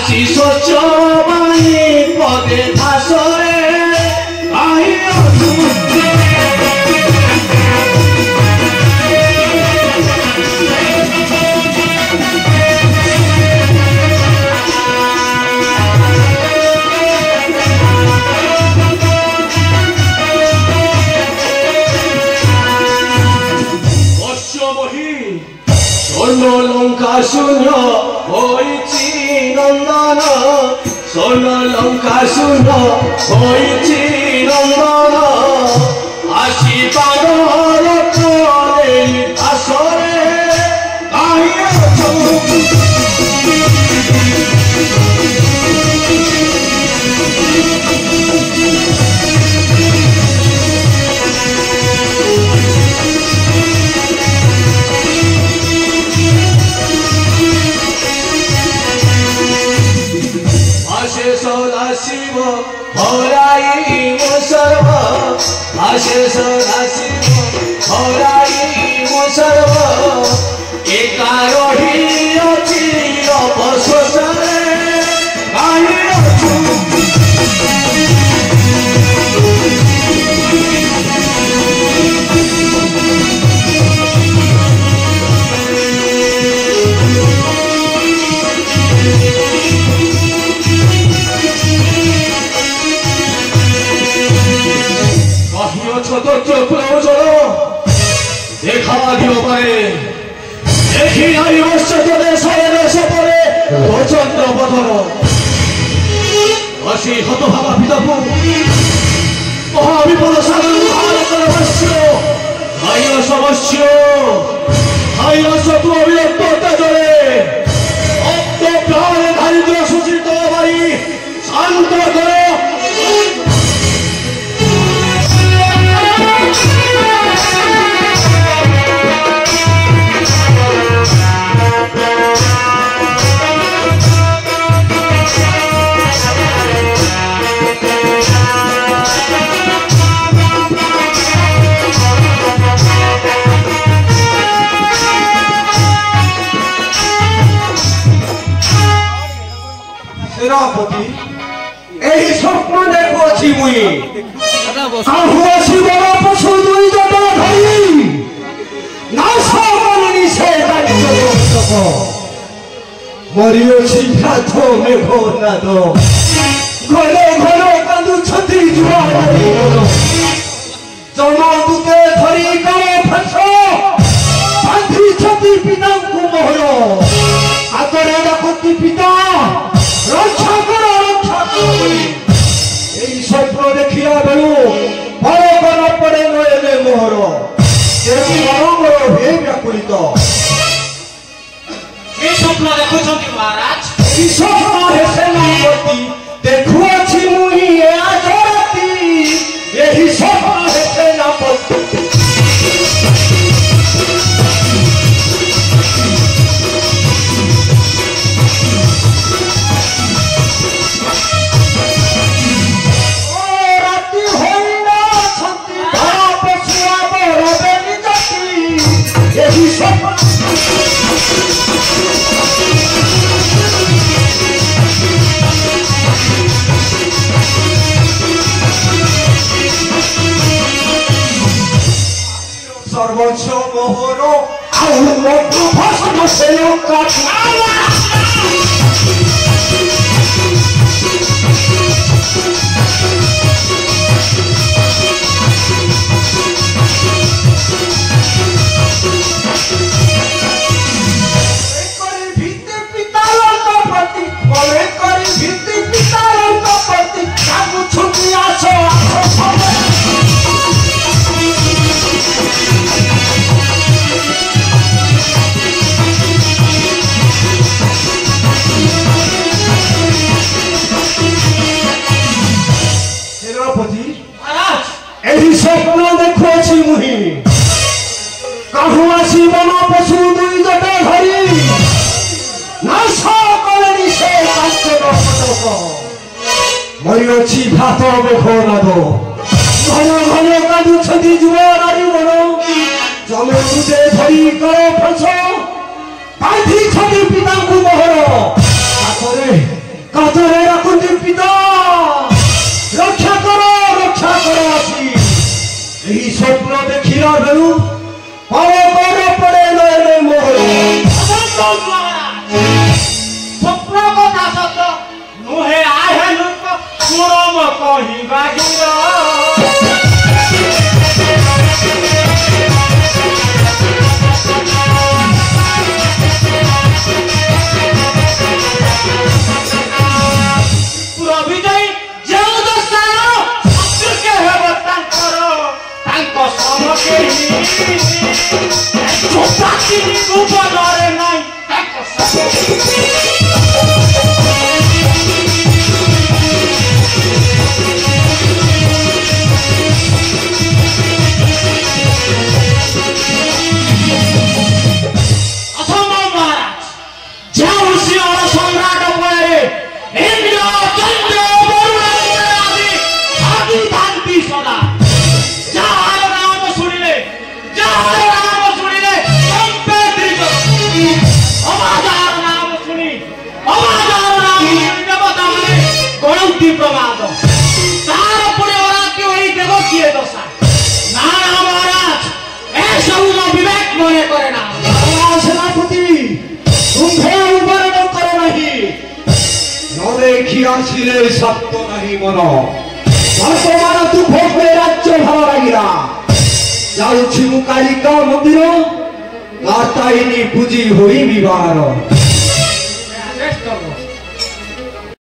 आशीष चबाई पदे भाषरे लंका शून्य होइछि नंदन स्वर्ण लंका शून्य होइछि नंदन आशीर्वाद रखले आसरे शिव हराई मो सर्व आशेष शिव हराई मो सर्व एका रही अछि अवशोषरे देखा दियो पाए देखी नारी वर्षे सपरे चंद्र बदर अशी हतभागा पितापु महाविपद सागर समस्य शत्रु अविरक्त अत्याचारे अब्द प्राण दारिद्र्य सूचित भाई शांत करो सेनापति एही स्वप्न देखुछि मुई काहुआ शिवर पशु दुई जटा धरि नाश करनी से दायित्व मरियोछि घात मेघ नाद घरे घरे कांदुछति जुआरी जमदूते धरि करे फस बांधी छति पिताଙ୍କୁ मोहर आतरे डाकति पिता रक्षा करो यही स्वप्न देखिया बेलू भगवान पड़े नयने मोहर मनोमर हे व्याकुलित स्वप्न देखुछन्ति महाराज स्वप्न हे सेनापति देखुछि मुई आज राति यही स्वप्न हे सेनापति सर्वोच्च मोहर भाषण से स्वप्न देखुछि मुहि काहुआ शिवन पशु दुई जटा धरि नाश करनी से कांचन मरियोछि भात मेघ नाद घन घन कांदुछति जुआ नारी मन जमदूते धरि करे फस बांधी छति पिताଙ୍କୁ मोहर आतरे খিয়াছিলে সত্য নাহি মন বর্তমান তু ভোগে রাজ্য ভালো লাগিলা যাচ্ছি মু কালিকা মন্দির কাটাইনি পুঁজি হই বিবার